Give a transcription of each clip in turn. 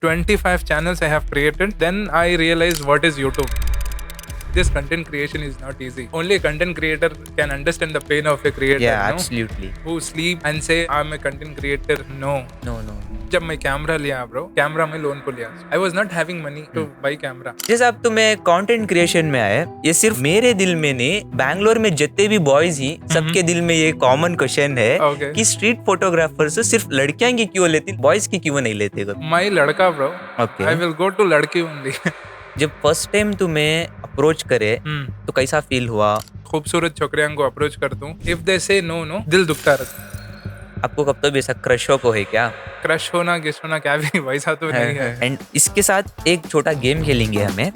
25 channels I have created. Then I realized what is YouTube. This content creation is not easy. Only a content creator can understand the pain of a creator. Yeah, no? absolutely. Who sleep and say I'm a content creator. No. No. जब मैं camera लिया bro, camera में loan को लिया. I was not having money to buy camera. जैसे अब तो मैं कंटेंट क्रिएशन में आया, ये सिर्फ मेरे दिल में नहीं, बैंगलोर में जितने भी बॉयज ही सबके दिल में ये कॉमन क्वेश्चन है Okay. कि स्ट्रीट फोटोग्राफर से सिर्फ लड़कियां की क्यों लेती, बॉयज की क्यों नहीं लेते कभी? मैं लड़का bro. Okay. I will go to लड़की only. जब फर्स्ट टाइम तुम्हें अप्रोच करे तो कैसा फील हुआ? खूबसूरत छोकरियां को अप्रोच कर दूं. If they say no, दिल दुखता रहता. आपको कब तो भी ऐसा क्रशों को है क्या? क्रश होना किस होना क्या भी वैसा तो नहीं है. एंड इसके साथ एक छोटा गेम खेलेंगे हमें.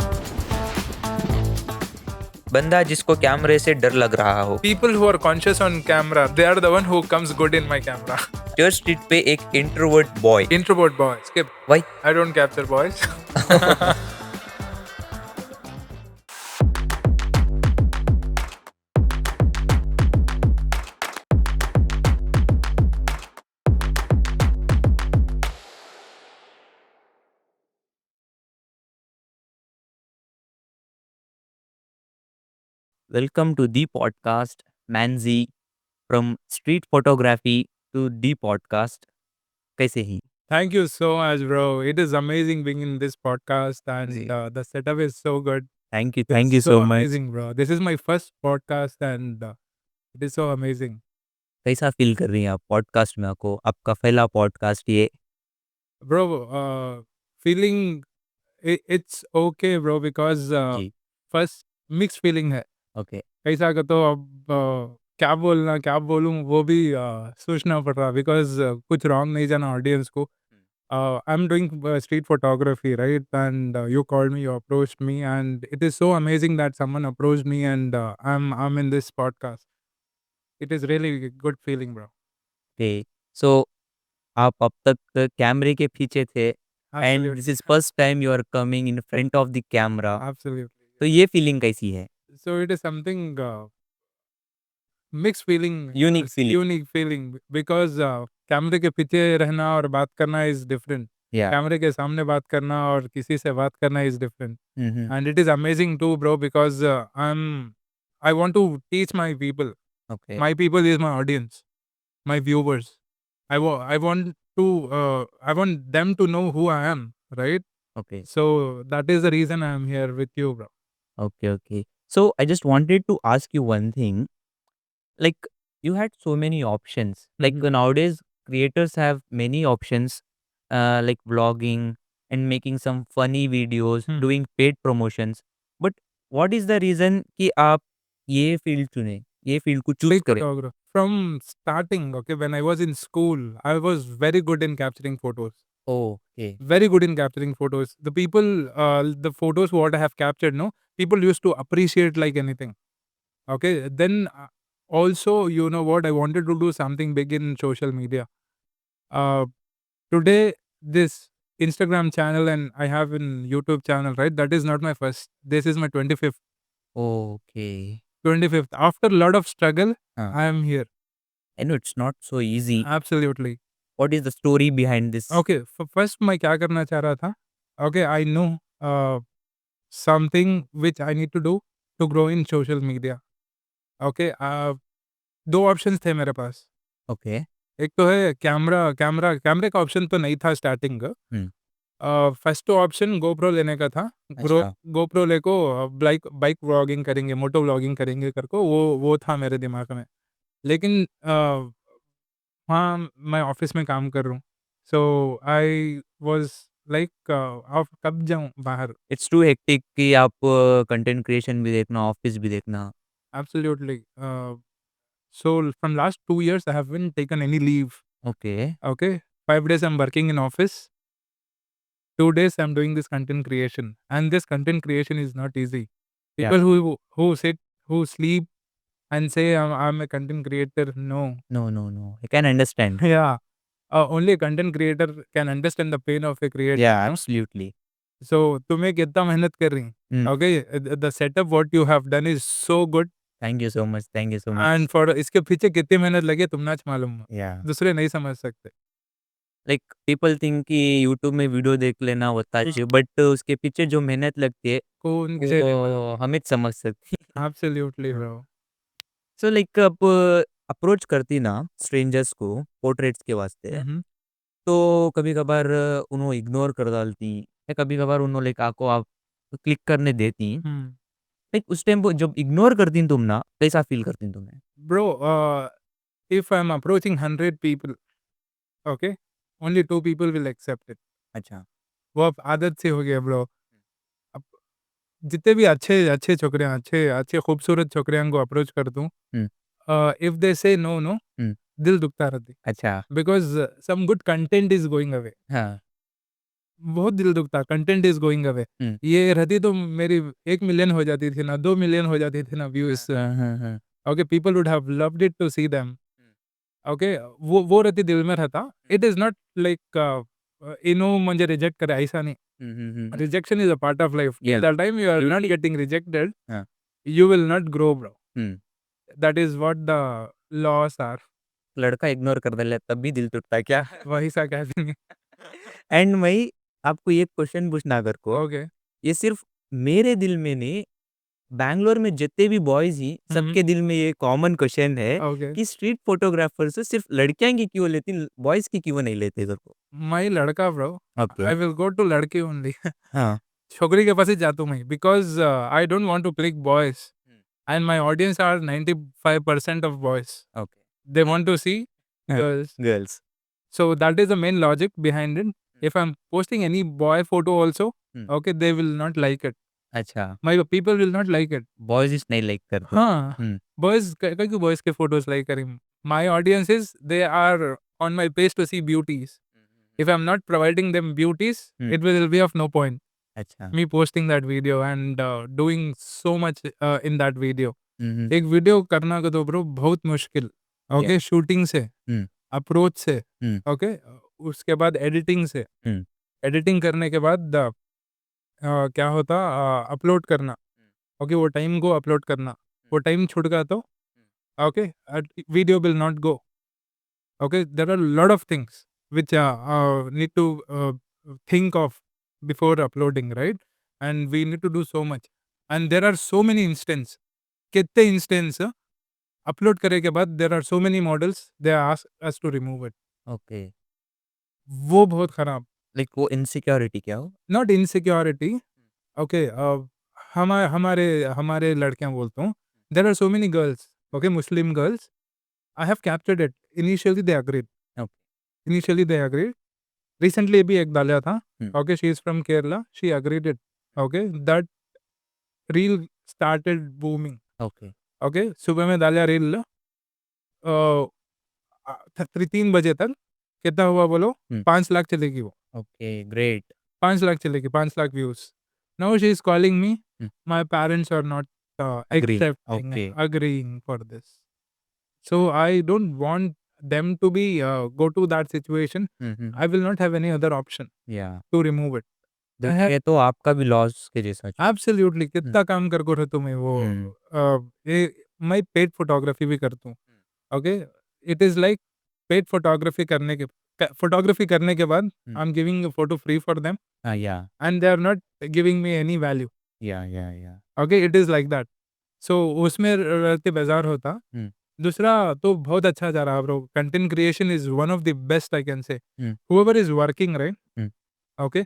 बंदा जिसको कैमरे से डर लग रहा हो. People who are conscious on camera, they are the one who comes good in my camera. Church street पे एक introvert boy. Introvert boy. Skip. Why? I don't capture boys. Welcome to the podcast, Manzi, from street photography to the podcast. कैसे ही? Thank you so much, bro. It is amazing being in this podcast, and जी. the setup is so good. Thank you It's so much. amazing, bro. This is my first podcast, and it is so amazing. कैसा feel कर रही हैं आप podcast में? आपको आपका पहला पॉडकास्ट ये? Bro, feeling it's okay, bro, because जी. first mixed feeling है. ओके. कैसा का तो अब क्या बोलना क्या बोलूँ वो भी सोचना पड़ रहा बिकॉज कुछ रॉन्ग नहीं जाना ऑडियंस को. I am doing street photography right and you called me you approached me and it is so amazing that someone approached me and I am in this podcast. It is really good feeling bro. Okay. So आप अब तक कैमरे के पीछे थे and this is first time you are coming in front of the camera. Absolutely. तो ये feeling कैसी है? So it is something mix feeling. Unique feeling. Unique feeling because कैमरे के पीछे रहना और बात करना इज डिफरेंट. या. कैमरे के सामने बात करना और किसी से बात करना is different. Hmm. And it is amazing too, bro, because I want to teach my people. Okay. My people is my audience, my viewers. I want to I want them to know who I am, right? Okay. So that is the reason I am here with you, bro. Okay. So I just wanted to ask you one thing. Like, you had so many options. Like nowadays, creators have many options, like vlogging and making some funny videos, doing paid promotions. But what is the reason कि आप ये field चुने, ये field को choose Big करें? photographer. From starting, okay, when I was in school, I was very good in capturing photos. Okay. Very good in capturing photos. The people, the photos what I have captured, no, people used to appreciate like anything. Okay, then also, you know what, I wanted to do something big in social media. Uh, Today, this Instagram channel and I have an YouTube channel, right? That is not my first. This is my 25th. Okay. 25th. After a lot of struggle, हाँ. I am here. I know it's not so easy. Absolutely. What is the story behind this? Okay, first मैं क्या करना चाह रहा था? Okay, I know something which I need to do to grow in social media. Okay, दो options थे मेरे पास. Okay. एक तो है कैमरे का ऑप्शन तो नहीं था स्टार्टिंग का. फर्स्ट ऑप्शन गोप्रो लेने का था. अच्छा. गोप्रो लेको बाइक व्लॉगिंग करेंगे, मोटो व्लॉगिंग करेंगे करको वो था मेरे दिमाग में. लेकिन हाँ, मैं ऑफिस में काम कर रहा हूँ. सो आई वाज लाइक अब कब जाऊँ बाहर. इट्स टू हेक्टिक कि आप कंटेंट क्रिएशन भी देखना, ऑफिस भी देखना. Absolutely. So from last 2 years, I haven't taken any leave. Okay. Okay, 5 days I'm working in office. 2 days I'm doing this content creation, and this content creation is not easy. Yeah. People who sit, who sleep, and say I'm a content creator. No. No. I can understand. Yeah. Only a content creator can understand the pain of a creator. Yeah, no? absolutely. So तुम्हें कितना मेहनत कर रही. Okay, the setup what you have done is so good. Thank you so much. And for इसके पीछे कितनी मेहनत लगी है तुम ना मालूम. Yeah. दूसरे नहीं समझ सकते. लाइक पीपल थिंक कि यूट्यूब में वीडियो देख लेना होता है, बट उसके पीछे जो मेहनत लगती है कौन किसे वो हम ही समझ सकते हैं। Absolutely bro. सो लाइक आप अप्रोच करती ना स्ट्रेंजर्स को पोर्ट्रेट्स के वास्ते, तो कभी-कभार उन्हों इग्नोर कर डालती या कभी-कभार उन्हों लाइक आपको आप क्लिक करने देती। लाइक उस टाइम वो जब इग्नोर करती तुम ना, कैसा फ़ील करती तुम्हें? Bro if I'm approaching 100 people, okay, only 2 people will accept it. अच्छा। वो अब आदत से हो गया ब्रो। अब जितने भी अच्छे अच्छे छोकरियाँ, अच्छे अच्छे खूबसूरत छोकरियाँ को अप्रोच करता हूँ, हुँ, इफ दे से नो नो, हुँ। दिल दुखता रहती। अच्छा। Because some good content is going away. हाँ। बहुत दिल दुखता, कंटेंट इज़ गोइंग अवे। हुँ। ये रहती तो मेरी 1 मिलियन हो जाती थी ना, 2 मिलियन हो जाती थी ना व्यूज़। हाँ, हाँ, हाँ। Okay, people would have loved it to see them. Okay, वो रहती दिल में रहता। इट इज़ नॉट लाइक इन्हों मुझे रिजेक्ट करे, ऐसा नहीं। हुँ, हुँ, हुँ, हुँ। Rejection is a part of life. Till yes. the time you are not getting rejected, हाँ। you will not grow, bro. Hmm. That is what the laws are. लड़का ignore कर देले तब भी दिल टूटता है क्या? वही सा कह देंगे। एंड मैं आपको एक क्वेश्चन पूछना अगर को, ओके। ये सिर्फ़ मेरे दिल में नहीं, बैंगलोर में जितने भी बॉयज़ ही हुँ, सबके दिल में ये कॉमन क्वेश्चन है ओके। कि स्ट्रीट फोटोग्राफर से सिर्फ़ लड़कियाँ की क्यों लेती, बॉयज़ की क्यों नहीं लेते इधर को? मैं लड़का bro, okay. I will go to लड़की ओनली। हाँ। छोकरी के पास ही जाता हूँ मैं because I don't want to pick boys हुँ। And my audience are 95% of boys. Okay. They want to see हाँ, girls. Girls. So that is the main logic behind it. हुँ, If I'm posting any boy photo also, हुँ। okay, they will not like it. अच्छा, My people will not like it. Boys इस नहीं like करते। हाँ, हुँ, boys कई boys के photos like करें. My audience is they are on my page to see beauties. हुँ, हुँ, हुँ। If I'm not providing them beauties, hmm, it will be of no point. अच्छा। Me posting that video and doing so much in that video. हुँ, हुँ। एक video करना का तो bro बहुत मुश्किल। या okay, shooting से, हुँ, अप्रोच से, हुँ, ओके, उसके बाद एडिटिंग से। हुँ, एडिटिंग करने के बाद क्या होता अपलोड करना, हुँ, ओके, वो टाइम को अपलोड करना, हुँ, वो टाइम छूट गया तो हुँ। Okay, video will not go, okay, there are lot of things which need to think of before uploading, right? And we need to do so much and there are so many instance, कितने instance upload करे के बाद there are so many models they ask us to remove it. Okay, वो बहुत खराब। Like वो insecurity क्या हो? नॉट इनसिक्योरिटी, ओके, हमारे हमारे लड़कियाँ बोलता हूँ, there are so many girls, okay, Muslim girls, I have captured it, initially they agreed, okay. Initially they agreed, recently भी एक डाला था, हुँ, okay, she is from Kerala, she agreed it, हुँ, okay, that reel started booming, okay, okay, सुबह में डाला reel 3 बजे तक कितना हुआ बोलो? हुँ, 5 लाख चलेगी वो, ओके, ग्रेट। 5 लाख चलेगी, 5 lakh views. Now she is calling me, hmm, my parents are not agree, accepting, okay. agreeing for this. So I don't want them to be go to that situation. Hmm, hmm, I will not have any other option या to remove it. I have देखिए तो आपका भी loss के जैसा च absolutely हुँ, कितना काम कर रहे तुम्हें वो हुँ, ये मैं पेड फोटोग्राफी भी करता हूँ। हुँ, okay, it is like paid photography करने के बाद हुँ, I am giving a photo free for them हाँ, and they are not giving me any value. Yeah. Okay, it is like that. So उसमें रहते बेज़ार होता। हुँ, दूसरा तो बहुत अच्छा जा रहा bro, content creation is one of the best I can say. हुँ, हूएवर इज़ वर्किंग राइट, हुँ, ओके,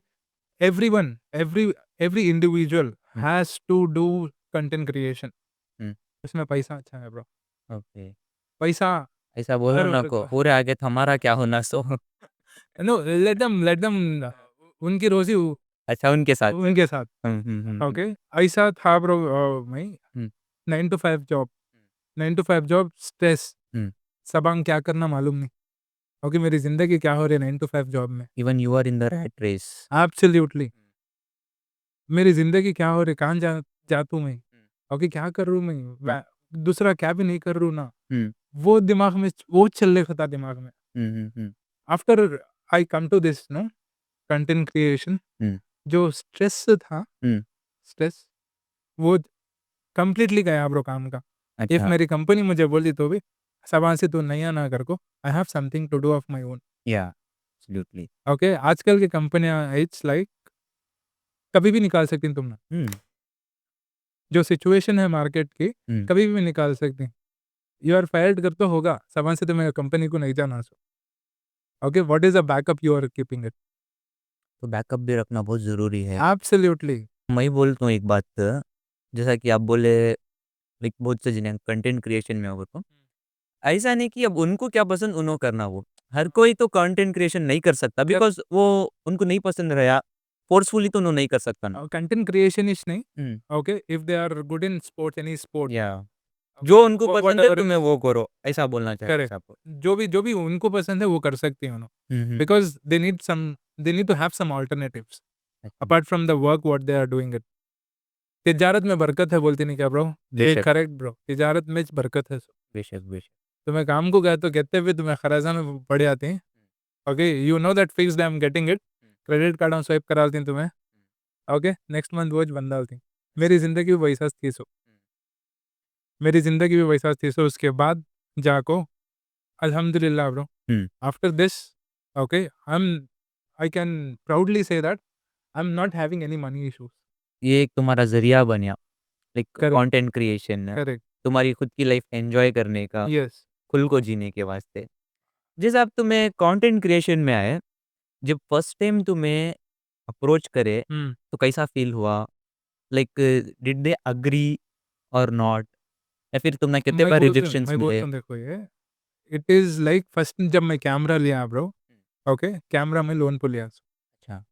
एवरीवन एवरी इंडिविजुअल हुँ, has to do content creation. हुँ, उसमें पैसा अच्छा है ब्रो, ओके। पैसा ऐसा बोलो हर ना को, पूरे आगे तो हमारा क्या होना सो। नो, लेट देम उनकी रोज़ी अच्छा उनके साथ। उनके साथ, हुँ, हुँ, हुँ, हुँ, ओके। ऐसा था ब्रो मैं हुँ, 9 to 5 job, 9 to 5 job stress, हुँ, सबक क्या करना मालूम नहीं, ओके, मेरी ज़िंदगी क्या हो रही है 9 टू 5 जॉब में। Even you are in the rat race. Absolutely, हुँ, मेरी ज़िंदगी क्या हो रही है, कहाँ जाता हूँ मैं, हुँ, ओके, क्या कर रहा हूँ मैं, दूसरा क्या भी नहीं कर रहा हूँ ना, हुँ, वो दिमाग में वो चल रहा था दिमाग में। हुँ, हुँ, हुँ, after I come to this no content creation, हुँ, जो स्ट्रेस था, हुँ, स्ट्रेस वो कंप्लीटली गया ब्रो काम का। इफ अच्छा, मेरी कंपनी मुझे बोली तो भी शाबाश तू नया ना कर को, I have something to do of my own. या एब्सोल्युटली। ओके, आजकल की कंपनियाँ इट्स लाइक कभी भी निकाल सकती हैं तुमने। हुँ, जो सिचुएशन है मार्केट की, हुँ। कभी भी निकाल सकती हैं। यू आर फायर्ड कर तो होगा, सामान से तुम्हें कंपनी को नहीं जाना so. Okay, what is the backup you are keeping it? तो बैकअप भी रखना बहुत ज़रूरी है। एब्सोल्युटली। मैं ही बोलता हूँ एक बात, जैसा कि आप बोले, लाइक बहुत से जिन्हें कंटेंट क्रिएशन में हो तो, ऐसा नहीं कि अब उनको क्या पसंद उन्हों करना वो। हर कोई तो कंटेंट क्रिएशन नहीं कर सकता जब बिकॉज़ वो उनको नहीं पसंद रहा, फ़ोर्सफुली तो उन्हों नहीं कर सकता ना। कंटेंट क्रिएशनिस्ट नहीं, हुँ, okay, if they are good in sports, any sport, yeah okay, जो उनको पसंद है व्हाटएवर इट तुम्हें इज़, वो करो, ऐसा बोलना चाहते करेक्ट। हैं आपको। जो भी उनको पसंद है वो कर सकती हैं उन्हों, हुँ, हुँ। Because they need to have some alternatives अच्छा, apart from the work what they are doing it. तिजारत में बरकत है बोलते नहीं क्या ब्रो? ये बेशक, करेक्ट ब्रो, तिजारत में बरकत है। बेशक, बेशक। तुम्हें काम को गए तो कहते हुए तुम्हें खराजा में पड़ जाती हैं। Okay, you know that fixed I am getting it. Credit card swipe करा देती हैं तुम्हें। ओके, नेक्स्ट मंथ रोज बंद डालती हैं। मेरी ज़िंदगी भी वैसा थी सो, मेरी ज़िंदगी भी वैसा थी सो उसके बाद जाको अल्हम्दुलिल्लाह bro, hmm, after this, okay, I can proudly say that I am not having any money issues. ये एक तुम्हारा ज़रिया बन गया, like correct, content creation, correct, तुम्हारी खुद की लाइफ़ एन्जॉय करने का, यस। खुल को जीने के वास्ते। जैसे अब तुम्हें कंटेंट क्रिएशन में आए, जब फर्स्ट टाइम तुम्हें अप्रोच करे, हुँ, तो कैसा फ़ील हुआ? लाइक डिड दे एग्री और नॉट, या फिर तुमने कितने बार रिजेक्शंस मैं मिले? बोलता हूँ देखो ये, इट इज़ लाइक फर्स्ट जब मैं कैमरा लिया ब्रो, ओके, कैमरा मैं लोन पे लिया। अच्छा,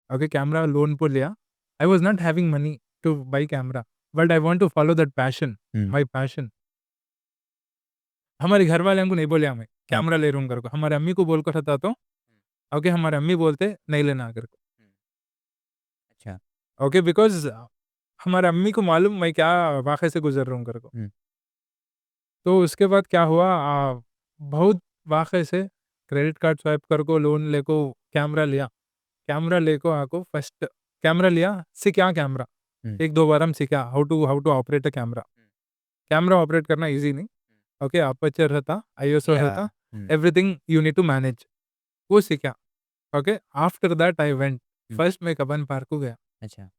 ओके, कैमरा लोन पे लिया। I was not having money to buy camera, but I want to follow that passion, hmm, my passion. हमारे घर वाले हमको नहीं बोले हमें, हाँ, कैमरा ले रहा हूँ करके। हमारे अम्मी को बोलकर था तो, ओके, हमारे अम्मी बोलते नहीं लेना करके। हुँ, अच्छा, ओके, बिकॉज़ हमारे अम्मी को मालूम मैं क्या वाक़े से गुज़र रहा हूँ करके। हुँ, तो उसके बाद क्या हुआ, बहुत वाक़े से क्रेडिट कार्ड स्वाइप करको लोन लेको कैमरा लिया। कैमरा लेको आको फर्स्ट कैमरा लिया, सीखा कैमरा। हुँ, 1-2 बार हम सीखा how to operate a camera. Camera operate करना ईज़ी नहीं। ओके, अपर्चर रहता, आईएसओ या रहता, हुँ, everything you need to manage, वो सीखा। Okay, after that I went, हुँ, फर्स्ट मैं कब्बन पार्क को गया। अच्छा,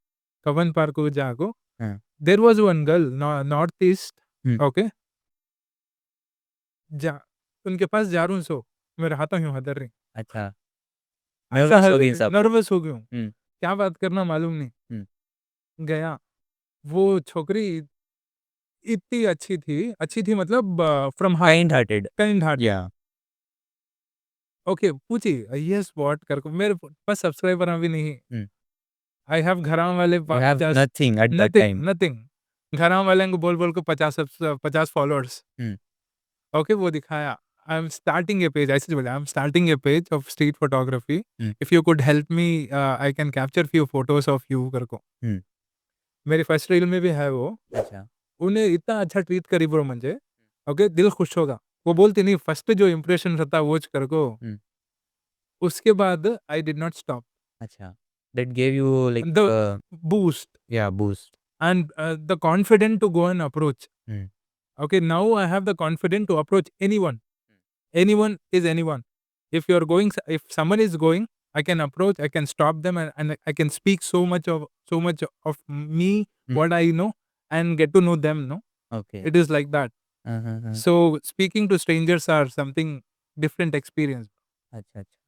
कब्बन पार्क को जाको हाँ, there was one girl north east, hmm, okay, जा उनके पास जा रहा हूँ सो, मैं रहा यूँ हदर रही। अच्छा, ऐसा नर्वस है हो गई सब। नर्वस हो गया हूँ, हुँ, क्या बात करना मालूम नहीं। हुँ, गया, वो छोकरी इतनी अच्छी थी मतलब from heart, kind hearted, kind heart. या ओके, पूछी येस व्हाट करके, मेरे पास सब्सक्राइबर अभी नहीं। हुँ, आई हैव घरां वाले you have just nothing at that nothing, time. Nothing. घरां वाले को बोल के 50 फॉलोअर्स। हुँ, ओके, वो दिखाया। I am starting A page, ऐसे बोला, I am starting A page of street photography. Hmm, if you could help me, I can capture few photos of you करको। हुँ, मेरी फर्स्ट रील में भी है वो। अच्छा, उन्हें इतना अच्छा ट्रीट करी ब्रो मुझे, ओके, दिल खुश होगा। वो बोलती नहीं, फर्स्ट जो इंप्रेशन रहता वो करको, हुँ, उसके बाद आई डिड नॉट स्टॉप। अच्छा, that give you like the boost या boost. and the confident to go and approach. हुँ, Okay, now I have the confidence to approach anyone. Anyone is anyone. If you're going, if someone is going, I can approach, I can stop them, and I can speak so much of me, hmm, what I know, and get to know them. No, okay. it is like that. हाँ, हाँ, हाँ। So speaking to strangers are something different experience. अच्छा, अच्छा।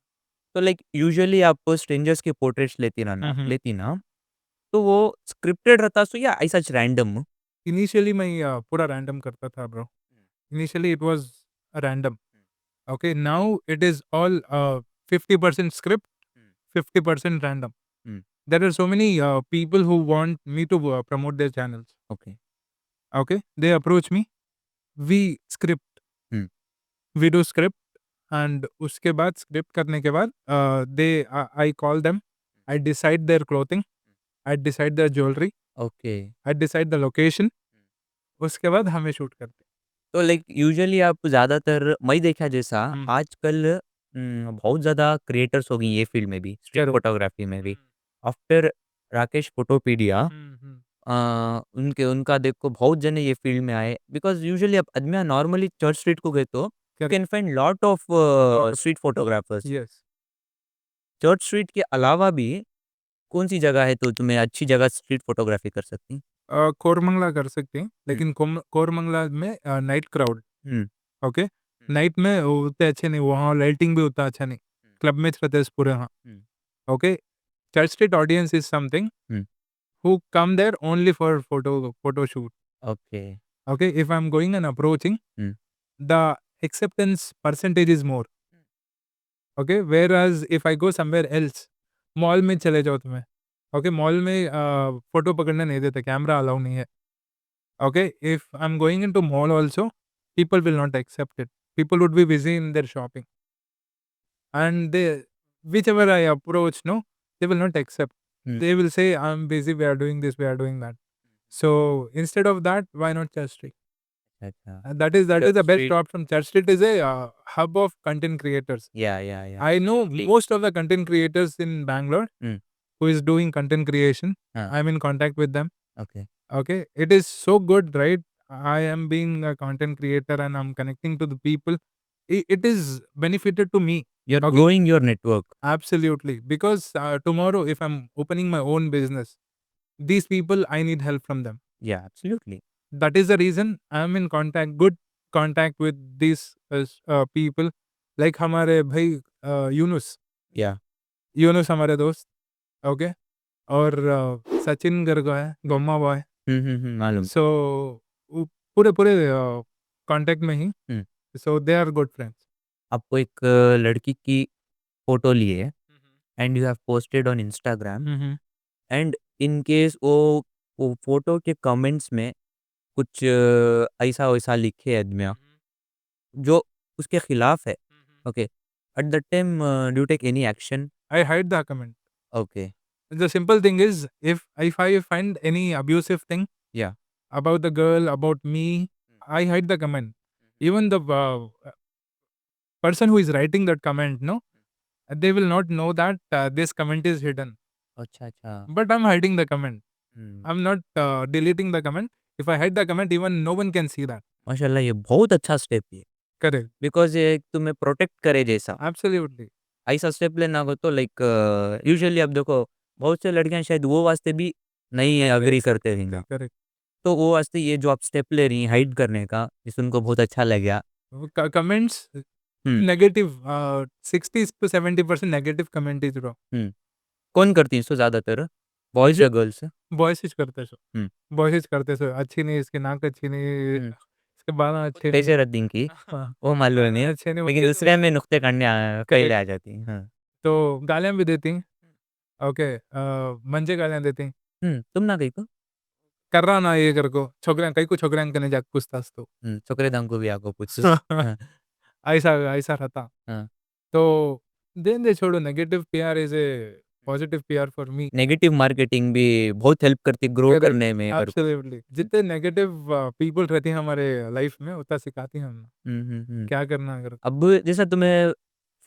तो like usually आप strangers के portraits Mhm. लेती ना, तो वो स्क्रिप्टेड रहता सो या ऐसा ज रैंडम? Initially, मैं पूरा random करता था, bro. Initially, it was random. Okay, now it is all 50% script, 50% random. Hmm, There are so many people who want me to promote their channels. Okay. Okay, they approach me. We script, hmm, we do script, and उसके बाद script करने के बाद I call them. I decide their clothing. I decide their jewelry. Okay. I decide the location. उसके बाद हमें shoot करते तो लाइक यूजुअली आप ज़्यादातर मैं देखा जैसा हैं। आजकल बहुत ज़्यादा क्रिएटर्स हो गई ये फ़ील्ड में भी, स्ट्रीट करेक्ट। फ़ोटोग्राफ़ी में भी। आफ्टर राकेश फ़ोटोपीडिया, हम्म। उनके उनका देखो बहुत जने ये फ़ील्ड में आए बिकॉज़ यूजुअली अब आदमी नॉर्मली चर्च स्ट्रीट को गए तो you correct. Can find lot of street photographers. Yes. Church Street के अलावा भी कौन-सी जगह है तो तुम्हें अच्छी जगह स्ट्रीट फोटोग्राफी कर सकती? कोरमंगला कर सकते हैं, हुँ, लेकिन कोरमंगला में नाइट क्राउड, हुँ, ओके? हुँ, नाइट में वो उतने अच्छे नहीं, वहाँ लाइटिंग भी उतना अच्छा नहीं। हुँ, क्लब में रहते हैं पूरे वहाँ, हुँ, okay? Church Street audience is something हुँ, who come there only for photo shoot, okay, okay? If I'm going and approaching, हुँ, the acceptance percentage is more, okay? Whereas if I go somewhere else, mall में चले जाओ तुम्हें, okay? Mall में photo पकड़ने नहीं देते, कैमरा अलाउ नहीं है, okay? If I'm going into mall also, people will not accept it. People would be busy in their shopping, and they whichever I approach, no, they will not accept. Hmm, They will say, "I'm busy, we are doing this, we are doing that." So, instead of that, why not Church Street? अच्छा, And that is church the best street option. Church Street is a hub of content creators. या I know actually most of the content creators in Bangalore hmm, who is doing content creation. हाँ, I'm in contact with them. Okay, Okay, it is so good, right? I am being a content creator and I'm connecting to the people. It is benefited to me. You are Okay, growing your network, absolutely. Because tomorrow, if I'm opening my own business, these people I need help from them. या absolutely, That is the reason I'm in contact, good contact with these people. Like हमारे भाई यूनुस या यूनुस हमारे दोस्त, okay? और सचिन करके है, गोम्मा boy. मालूम, सो वो पूरे पूरे कॉन्टैक्ट में ही, hmm, so they are good friends. आपको एक लड़की की फ़ोटो ली है and you have posted on Instagram hmm, hmm. And in case वो फ़ोटो के कमेंट्स में कुछ ऐसा-वैसा लिखे आदमियाँ जो उसके खिलाफ है, okay, at that time do you take any action? I hide the comment. Okay, The simple thing is, if I find any abusive thing या about the girl, about me, I hide the comment. Even the person who is writing that comment, no, they will not know that this comment is hidden. अच्छा, अच्छा, But I'm hiding the comment. Hmm, I'm not deleting the comment. If I hide the comment, even no one can see that. माशाल्लाह ये बहुत अच्छा step है Correct. Because ये एक तुम्हें प्रोटेक्ट करे जैसा, Absolutely. ऐसा स्टेप लेना हो तो लाइक यूजुअली अब देखो बहुत से लड़कियाँ शायद वो वास्ते भी नहीं एग्री करते रहेंगे, Correct. तो वो वास्ते ये जो आप स्टेप ले रही हैं हाइड करने का, ये सुनको बहुत अच्छा लगा। Comments hmm, negative. 60 to 70% negative comment is wrong. हुँ, कौन करती है इसको ज़्यादातर? बॉयज़ जो या गर्ल्स? बॉयज करते सो हुँ, बॉयज करते सो अच्छी नहीं, इसकी नाक अच्छी नहीं, हुँ। इसके बाल खुद अच्छे नहीं। पैसे रद्दींकी हाँ, वो मालूम नहीं है, अच्छे नहीं लेकिन बोलते दूसरे तो में नुक्ते काढ़ने पहले करेक्ट। आ जाती हैं। हाँ। तो गालियाँ भी देती हैं, ओके? मंजे गालियाँ देती हैं। तुम ना गई को? कर रहा ना ये कर को, छोकरा कई को छोकरा कने जाके पूछताछ तो। छोकरे दांको भी आको पूछो। हाँ, ऐसा ऐसा रहता। हाँ। तो देन दे छोड़ो, negative PR is a positive PR for me. Negative marketing भी बहुत हेल्प करती है ग्रो करेक्ट, करने में और एब्सोल्युटली। जितने नेगेटिव पीपल रहते हैं हमारे लाइफ में, उतना सिखाती हैं हमें, हुँ। क्या करना अगर अब जैसा तुम्हें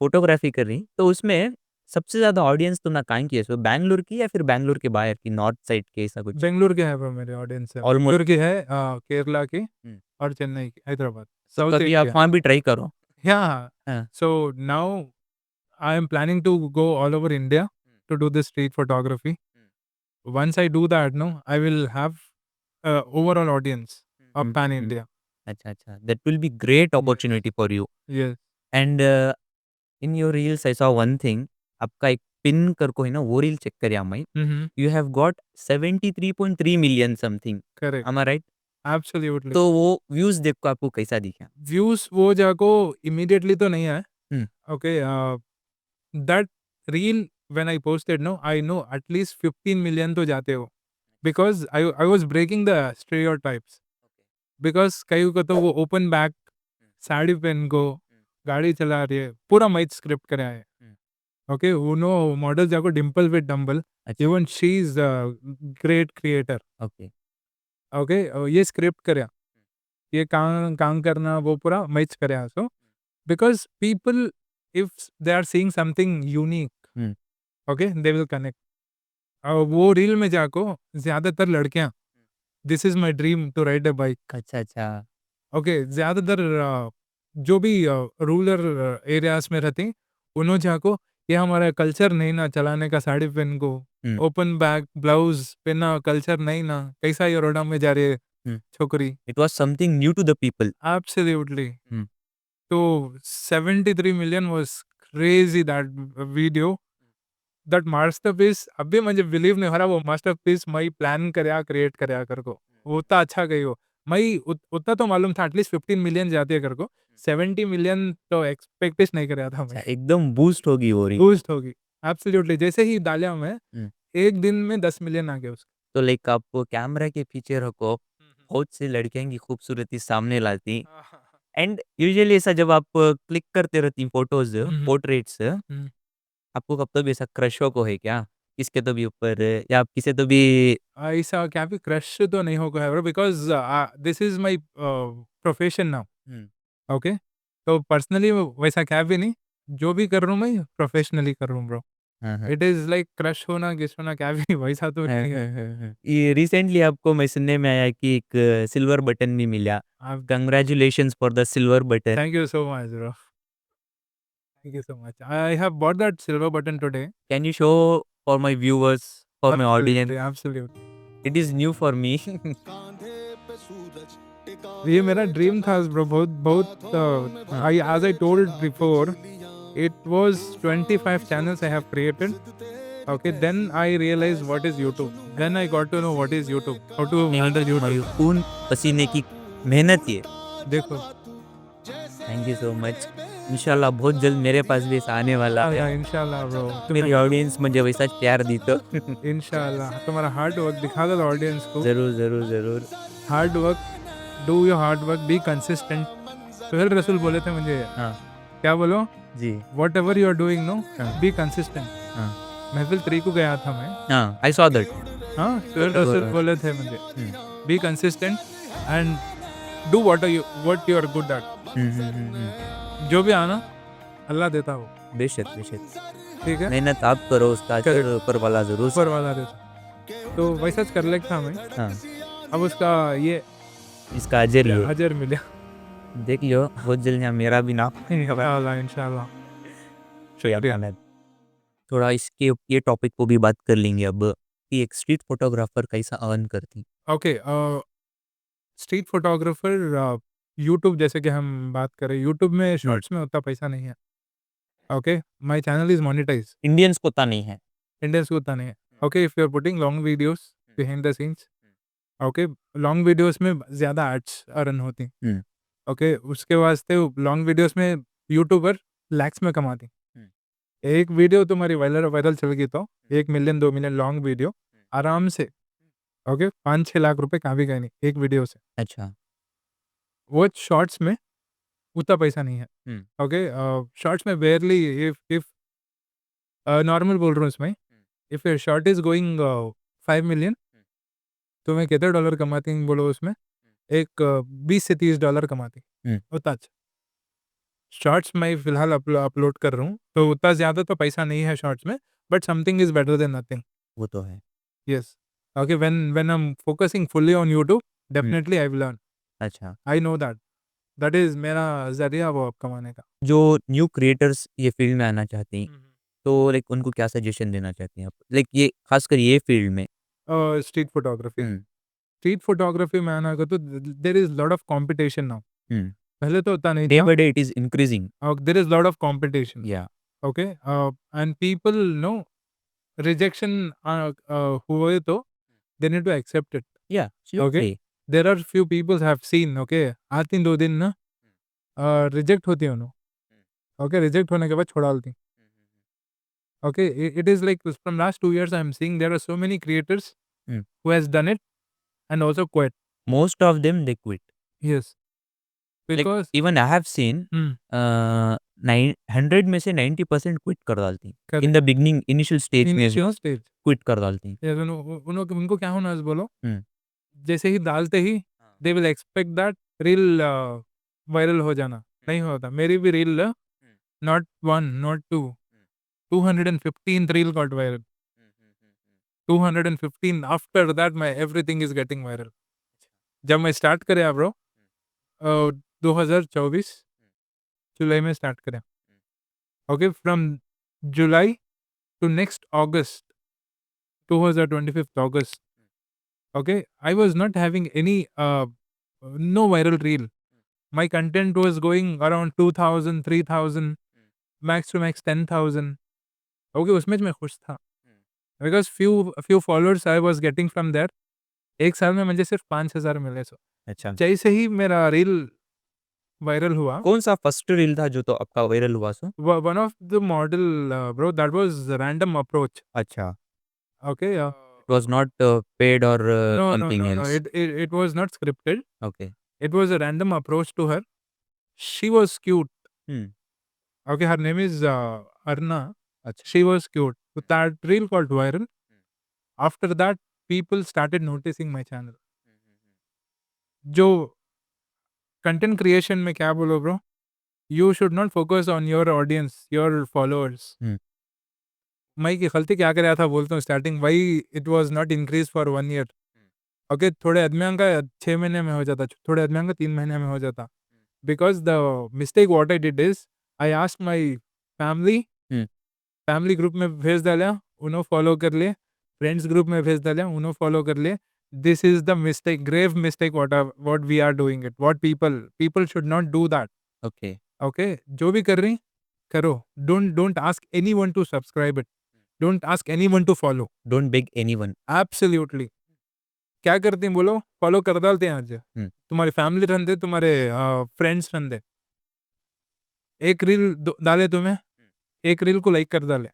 फ़ोटोग्राफ़ी कर रही, तो उसमें सबसे ज़्यादा ऑडियंस तुमने कहाँ की है? सो बैंगलोर की या फिर बैंगलोर के बाहर की, नॉर्थ साइड के ऐसा कुछ? बेंगलुरु के हैं ब्रो, मेरे ऑडियंस है। ऑलमोस्ट बेंगलुरु की है, केरला की हुँ। और चेन्नई की, हैदराबाद, तो साउथ कभी आप इंडिया। वहाँ भी ट्राई करो। Yeah. हाँ। So now I am planning to go all over India to do this street photography. Once I do that, no, I will have overall audience of hmm, pan hmm. India. अच्छा। That will be great Yes. Opportunity for you Yes. And in your reels I saw one thing आपका एक pin करको है ना वो reel check करिया मैं Mm-hmm. You have got 73.3 million something Correct. Am I right Absolutely. तो वो व्यूज देख को आपको कैसा दिखा Views वो जाको immediately तो नहीं आए. हम्म Okay. That reel when I posted, no, I know at least 15 million तो जाते हो. Because I was breaking the stereotypes. Because कई को तो वो ओपन बैक साड़ी पहन को गाड़ी चला रही है, पूरा मैच स्क्रिप्ट कराया है। ओके, उनो मॉडल जाको डिंपल विद डंबल, अच्छा even she is great creator. Okay okay, ये स्क्रिप्ट करया, ये काम काम करना वो पूरा मैच करया। So because people if they are seeing something unique, hmm okay, they will connect. वो रील में जाको ज्यादातर लड़कियां, this is my dream to ride a bike. अच्छा ओके, ज़्यादातर जो भी रूरल एरियाज़ में रहती, उन्हों जाको ये हमारा कल्चर नहीं ना चलाने का साड़ी पहन को, ओपन बैक ब्लाउज पहनना कल्चर नहीं ना, कैसा ये रोडा में जा रही है छोकरी। It was something new to the people. Absolutely. Hmm. So 73 million was crazy that video. That masterpiece अभी मुझे बिलीव नहीं हो रहा वो masterpiece मैं प्लान करया क्रिएट करया कर को उतना अच्छा गई हो मैं उतना तो मालूम था एटलीस्ट 15 मिलियन जाती है कर को 70 मिलियन तो एक्सपेक्ट नहीं करया था मैं एकदम बूस्ट होगी वो रही। बूस्ट होगी एब्सोल्युटली जैसे ही डाला मैं हम्म। एक दिन में 10 मिलियन आ गए उसके तो लाइक आप कैमरा के पीछे रखो, बहुत सी लड़कियां की खूबसूरती सामने लाती। एंड यूजुअली ऐसा जब आप क्लिक करते रहती फोटोज पोर्ट्रेट्स, आपको कब तो भी ऐसा क्रश हो है क्या किसके तो भी ऊपर, या आप किसे तो भी? ऐसा क्या भी क्रश तो नहीं होगा bro because this is my profession now okay तो पर्सनली वैसा क्या भी नहीं जो भी कर रहा हूँ मैं प्रोफेशनली कर रहा हूँ bro it is like crush होना किस होना क्या भी वैसा तो नहीं है ये रिसेंटली आपको मैं सुनने में आया कि एक सिल्वर बटन भी मिला। Congratulations for the silver button. Thank you so much bro thank you so much I have bought that silver button today can you show for my viewers, for my audience? Absolutely it is new for me. ये मेरा dream था bro बहुत बहुत I as I told before it was 25 channels I have created okay then I realized what is YouTube then I got to know what is YouTube how to handle YouTube खून पसीने की मेहनत ये। देखो thank you so much. इंशाल्लाह बहुत जल्द मेरे पास भी ऐसा आने वाला है। इंशाल्लाह ब्रो मेरी ऑडियंस मुझे वैसा प्यार दी तो इंशाल्लाह तुम्हारा हार्ड वर्क दिखा दो ऑडियंस को जरूर जरूर जरूर। Hard work do your hard work be consistent Suhail Rasool बोले थे मुझे हाँ क्या बोलो जी। Whatever you are doing no be consistent हाँ महफिल 3 को गया था मैं हाँ आई सॉ दैट। हाँ सुहेल रसूल बोले थे मुझे be consistent and do what you are good at जो भी आना अल्लाह देता हो बेशक बेशक ठीक है मेहनत आप करो, उसका अजर ऊपर वाला जरूर ऊपर वाला देता तो वैसा कर लेता मैं हाँ अब उसका ये इसका अजर ही है। अजर मिला देख लियो बहुत जल्द यहाँ मेरा भी नाम इंशाल्लाह इंशाल्लाह शुक्रिया। थोड़ा इसके ये टॉपिक को भी बात कर लेंगे अब कि एक स्ट्रीट फोटोग्राफर कैसा अर्न करती। ओके स्ट्रीट फोटोग्राफर यूट्यूब जैसे कि हम बात करें यूट्यूब में शॉर्ट्स में उतना पैसा नहीं है okay my channel is monetize Indians को पता नहीं है। इंडियंस को उतना नहीं है okay if you are putting long videos behind the scenes okay long videos में ज़्यादा एड्स अर्न होती ओके उसके वास्ते लॉन्ग वीडियोस में यूट्यूबर लैक्स में कमाती एक वीडियो तुम्हारी वायरल वायरल चल गई तो 1 मिलियन 2 मिलियन लॉन्ग वीडियो आराम से ओके 5-6 लाख रुपए कहाँ भी गए नहीं एक वीडियो से अच्छा वो शॉर्ट्स में उतना पैसा नहीं है ओके शॉर्ट्स में बेयरली इफ नॉर्मल बोल रहा हूँ इसमें if your short is going 5 million तो मैं कितने डॉलर कमाती हूँ बोलो उसमें एक 20 से 30 डॉलर कमाती उतना अच्छा शॉर्ट्स मैं फिलहाल अपलोड कर रहा हूँ तो उतना ज़्यादा तो पैसा नहीं है शॉर्ट्स में but something is better than nothing वो तो है। Yes okay when I am focusing fully on YouTube definitely I will learn अच्छा आई नो दैट इज मेरा जरिया वो अब कमाने का जो न्यू क्रिएटर्स ये फील्ड में आना चाहते हैं तो लाइक उनको क्या सजेशन देना चाहते हैं आप, लाइक ये खासकर ये फील्ड में? स्ट्रीट फोटोग्राफी में आना का तो there is lot of competition now पहले तो उतना नहीं डे था by day it is increasing. There is lot of competition yeah okay and people no rejection हुए तो they need to accept it या okay there are few people have seen okay आती 2 दिन ना रिजेक्ट होती है उन्होंने ओके रिजेक्ट होने के बाद छोड़ा डालती okay it is like from last 2 years I am seeing there are so many creators who has done it and also quit most of them they quit. yes because even I have seen 100 में से 90% quit कर डालती हैं in the beginning initial stage में initial stage quit कर डालती हैं। yes उनको क्या होना है बोलो जैसे ही डालते ही they will expect that reel viral हो जाना नहीं होता मेरी भी reel not 1 not 2 215th reel got viral 215 after that my everything is getting viral जब मैं स्टार्ट करें ब्रो 2024 जुलाई में स्टार्ट करें okay from July to next August, 25th August. Okay, I was not having any no viral reel. My content was going around 2000, 3000, max to max 10,000. Okay, उसमें मैं खुश था because few followers I was getting from there. एक साल में मुझे सिर्फ 5,000 मिले. सो अच्छा। जैसे ही मेरा रील वायरल हुआ, कौन-सा फर्स्ट रील था जो तो आपका वायरल हुआ सो? one of the model, bro, that was random approach. अच्छा। Okay, it was not paid और no, no, something no, no. Else. It was not scripted. Okay. It was a random approach to her. She was cute. Hmm. Okay, her name is Arna. अच्छा। She was cute. So that reel got viral. After that, people started noticing my channel. जो content creation में क्या बोलो bro, you should not focus on your audience, your followers. हुँ। मैं की गलती क्या कर रहा था बोलता हूँ starting, why it was not increase for 1 year. Okay, थोड़े आदमियों का 6 महीने में हो जाता, थोड़े आदमियों का 3 महीने में हो जाता. Because the mistake what I did is, I asked my family, hmm. Family group में भेज डाला, उन्होंने फॉलो कर लिए. फ्रेंड्स ग्रुप में भेज डाला, उन्होंने फॉलो कर लिए. This is the mistake, grave mistake what we are doing it, what people should not do that. Okay. Okay, जो भी कर रही करो. Don't ask anyone to subscribe it. Don't ask anyone to follow. Don't beg anyone. Absolutely. क्या करती हैं बोलो, follow कर डालते हैं आज. हुँ। तुम्हारी फैमिली रन दे, तुम्हारे फ्रेंड्स रन दे. एक रील डाले तुम्हें, एक रील को लाइक कर डाले,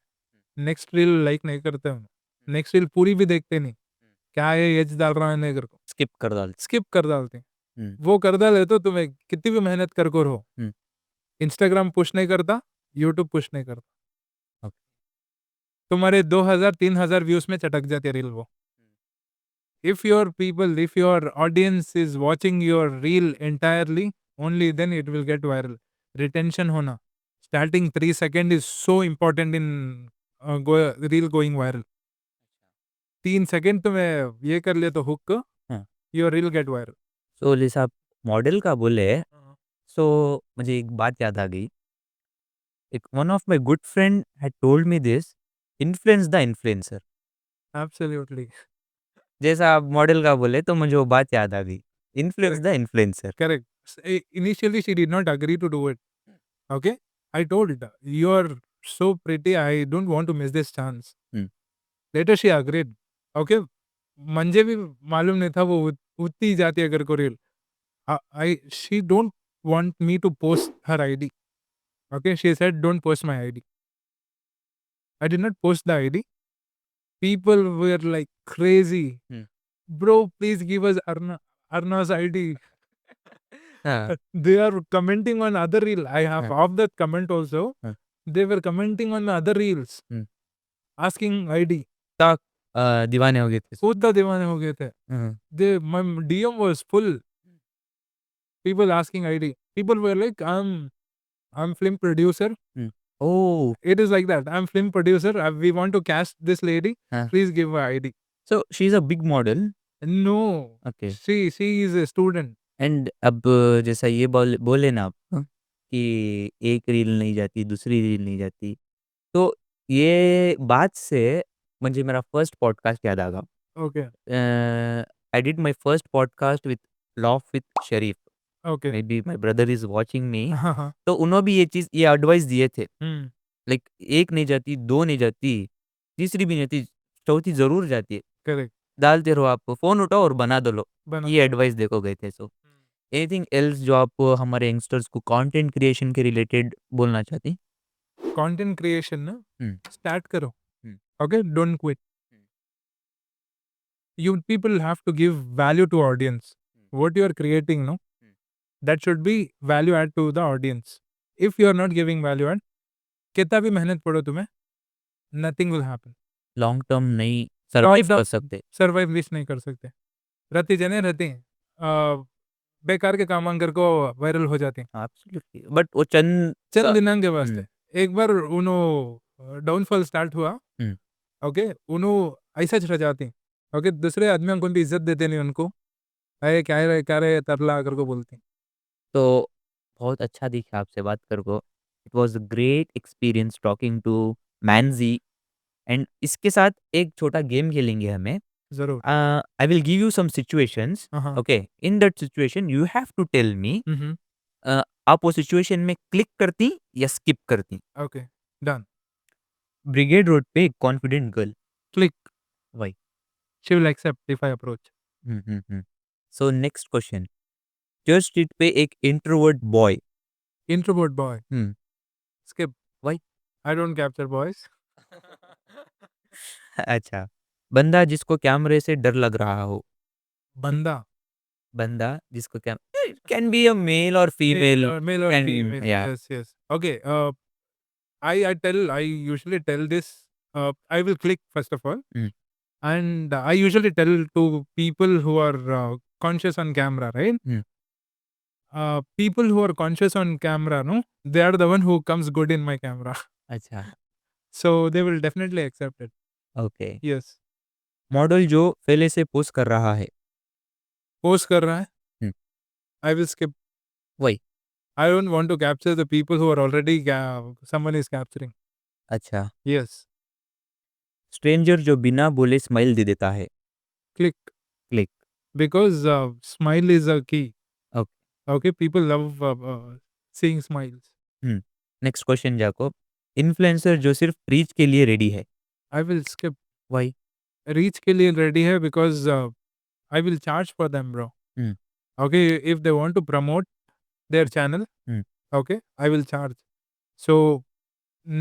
नेक्स्ट रील लाइक नहीं करते हो, नेक्स्ट रील पूरी भी देखते नहीं. क्या है एज डाल रहा है नहीं कर को, स्किप कर डाल। स्किप कर डालते हैं. हुँ। वो कर डाले तो तुम्हें कितनी भी मेहनत कर रहो, हुँ। इंस्टाग्राम पुश नहीं करता, यूट्यूब पुश नहीं करता. ओके। तुम्हारे 2,000 3,000 व्यूज में चटक जाती है रील वो. If your people, if your audience is watching your reel entirely, only then it will get viral. Retention hona. Starting 3 seconds is so important in reel going viral. 3 second तुम्हें ये कर ले तो हुक, हाँ। Your reel get viral. So जैसे आप model का बोले, सो मुझे एक बात याद आ गई। एक one of my good friend had told me this, influence the influencer. Absolutely जैसा आप मॉडल का बोले तो मुझे वो बात याद आ गई, influence correct. The influencer. Correct. Initially she did not agree to do it. Okay, I told her, you are so pretty, I don't want to miss this chance. Hmm. Later she agreed. Okay, मुझे भी मालूम नहीं था वो उतनी जाती है अगर को reel. I she don't want me to post her ID. Okay, she said don't post my ID. I did not post the ID. People were like crazy. Hmm. Bro, please give us Arna's ID. हाँ। They are commenting on other reel. I have हाँ। off that comment also. हाँ। They were commenting on my other reels, hmm. asking ID. तो दीवाने हो गए थे। खुद the दीवाने हो गए थे. हुँ। My DM was full. People asking ID. People were like, I'm film producer. Hmm. Oh! It is like that. I'm film producer. We want to cast this lady. हाँ। Please give her ID. So she is a big model. No, okay. she is a student. And अब जैसा ये बोले ना आप, कि एक reel नहीं जाती, दूसरी रील नहीं जाती। तो ये बात से मुझे मेरा फर्स्ट पॉडकास्ट याद आ गया। Okay, I did my first podcast with loaf with Sharif. okay. May be my brother is watching me. हाँ, हाँ. तो उन्होंने भी ये एडवाइस दिए थे। Hmm. लाइक एक नहीं जाती, 2 नहीं जाती, तीसरी भी नहीं जाती, चौथी ज़रूर जाती है। Correct. डालते रहो आप, फ़ोन उठाओ और बना दो लो। बना. ये एडवाइस देखो गए थे। सो एनीथिंग एल्स जो आप हमारे यंगस्टर्स को कंटेंट क्रिएशन के रिलेटेड बोलना चाहती? Content creation ना हुँ। start करो. हुँ। Okay, don't quit. Hmm. You people have to give value to audience. What you are creating, no, that should be value add to the audience. If you are not giving value add, कितना भी मेहनत पड़ो तुम्हें, nothing will happen. Long term नहीं survive कर सकते। Survive list नहीं कर सकते. रती जने रहती हैं. बेकार के काम अंगर को वायरल हो जाते हैं. एब्सोल्युटली, बट वो चंद चंद दिनांक के हुँ। वास्ते. एक बार उन्हों डाउनफॉल स्टार्ट हुआ. हुँ। ओके, उन्हों ऐसा रह जाते हैं. ओके, दूसरे आदमियों को भी इज्जत देते नहीं उनको. अरे क्या रहे तरला करके बोलते हैं. तो बहुत अच्छा दिखा आपसे बात कर को। It was a great experience talking to Manji and इसके साथ एक छोटा गेम खेलेंगे हमें। ज़रूर। I will give you some situations, हाँ, हाँ। Okay? In that situation you have to tell me हुँ, हुँ। आप वो सिचुएशन में क्लिक करती या स्किप करती? Okay, done. ब्रिगेड रोड पे एक confident girl, click, why? She will accept if I approach. So next question, church street पे एक introvert boy, introvert boy, hmm, skip, why? I don't capture boys. अच्छा, बंदा जिसको कैमरे से डर लग रहा हो, बंदा, बंदा जिसको कैन बी अ मेल और female, male or can female. या Yes, yes. Okay, I usually tell this, I will click first of all, hmm, and I usually tell to people who are conscious on camera, right? Hmm, People who are conscious on camera, no, they are the one who comes good in my camera. अच्छा, So they will definitely accept it. Okay. Yes. Model जो पहले से pose कर रहा है, Post कर रहा है, हुँ, I will skip. Why? I don't want to capture the people who are already someone is capturing. अच्छा, Yes. स्ट्रेंजर जो बिना बोले स्माइल दे देता है, Click, click, because smile is a key. Okay, Okay, people love seeing smiles. Hmm. Next question Jacob, influencer जो सिर्फ reach के लिए रेडी है, I will skip. Why? Reach के लिए ready है because I will charge for them, bro. Hmm, Okay, if they want to promote their channel, hmm, okay, I will charge. So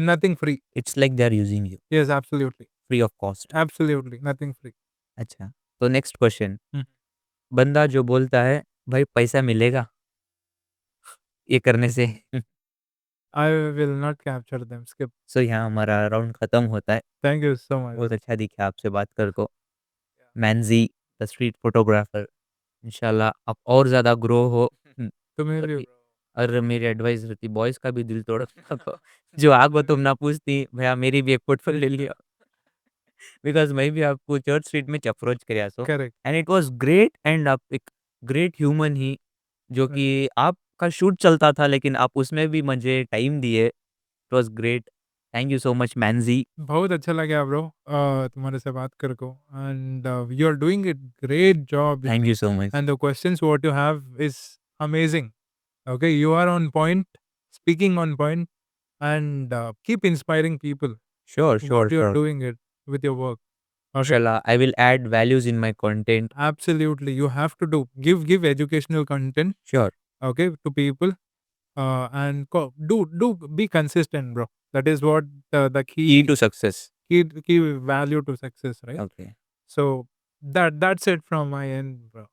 nothing free. It's like they are using you, Yes, absolutely, free of cost. absolutely, nothing free. अच्छा, तो next question, Hmm. बंदा जो बोलता है, भाई पैसा मिलेगा ये करने से। I will not capture them. Skip. सो यहाँ हमारा राउंड खत्म होता है। Thank you so much, बहुत bro. अच्छा दिखा आपसे बात कर को। Yeah. मैनज़ी द स्ट्रीट फोटोग्राफर, इंशाल्लाह आप और ज़्यादा ग्रो हो। तुम्हें और भी, इ bro. और मेरी एडवाइस रहती बॉयज़ का भी दिल तोड़ो मत। जो आगो तुम ना पूछती, भैया मेरी भी एक फ़ोटो ले लियो। बिकॉज़ मैं भी आपको चर्च स्ट्रीट में अप्रोच કર્યા सो Correct. And it was great and आप एक ग्रेट ह्यूमन ही जो कि आपका शूट चलता था लेकिन आप उसमें भी मुझे टाइम दिए। It was great. Thank you so much Manzi. बहुत अच्छा लगा ब्रो तुम्हारे से बात कर को and you are doing it great job thank you so much. And the questions what you have is amazing okay you are on point speaking on point and keep inspiring people sure, sure, what you are sure. doing it with your work okay इंशाल्लाह I will add values in my content. absolutely you have to do give educational content sure, okay to people and do be consistent bro that is what the key key to success. key value to success right okay, so that's it from my end bro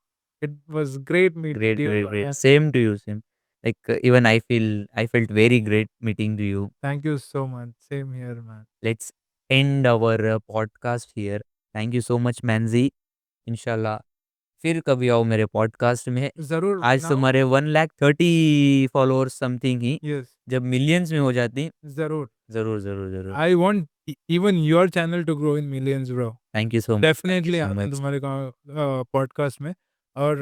it was great meeting great, you great, great. and same to you, same. Like even I felt very great meeting to you. thank you so much same here man let's end our podcast here. Thank you so much Manzi. इंशाल्लाह फिर कभी आओ मेरे podcast में। zarur आज now तुम्हारे 130 followers something ही, yes जब millions में हो जाती, zarur ज़रूर, ज़रूर, ज़रूर। I want even your channel to grow in millions, bro. Thank you so much, thank you Definitely सो आना मच। तुम्हारे पॉडकास्ट में और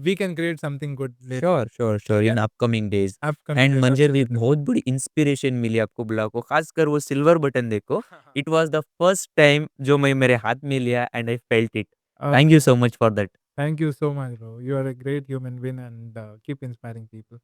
we can create something good later. Sure, sure, sure in Yeah, upcoming days. upcoming and days, मुझे भी absolutely. बहुत बड़ी inspiration मिली आपको बुला को, खासकर वो सिल्वर बटन देखो। It was the first time जो मैं मेरे हाथ में लिया and I felt it. Thank you so much for that. Thank you so much, bro. You are a great human being and keep inspiring people.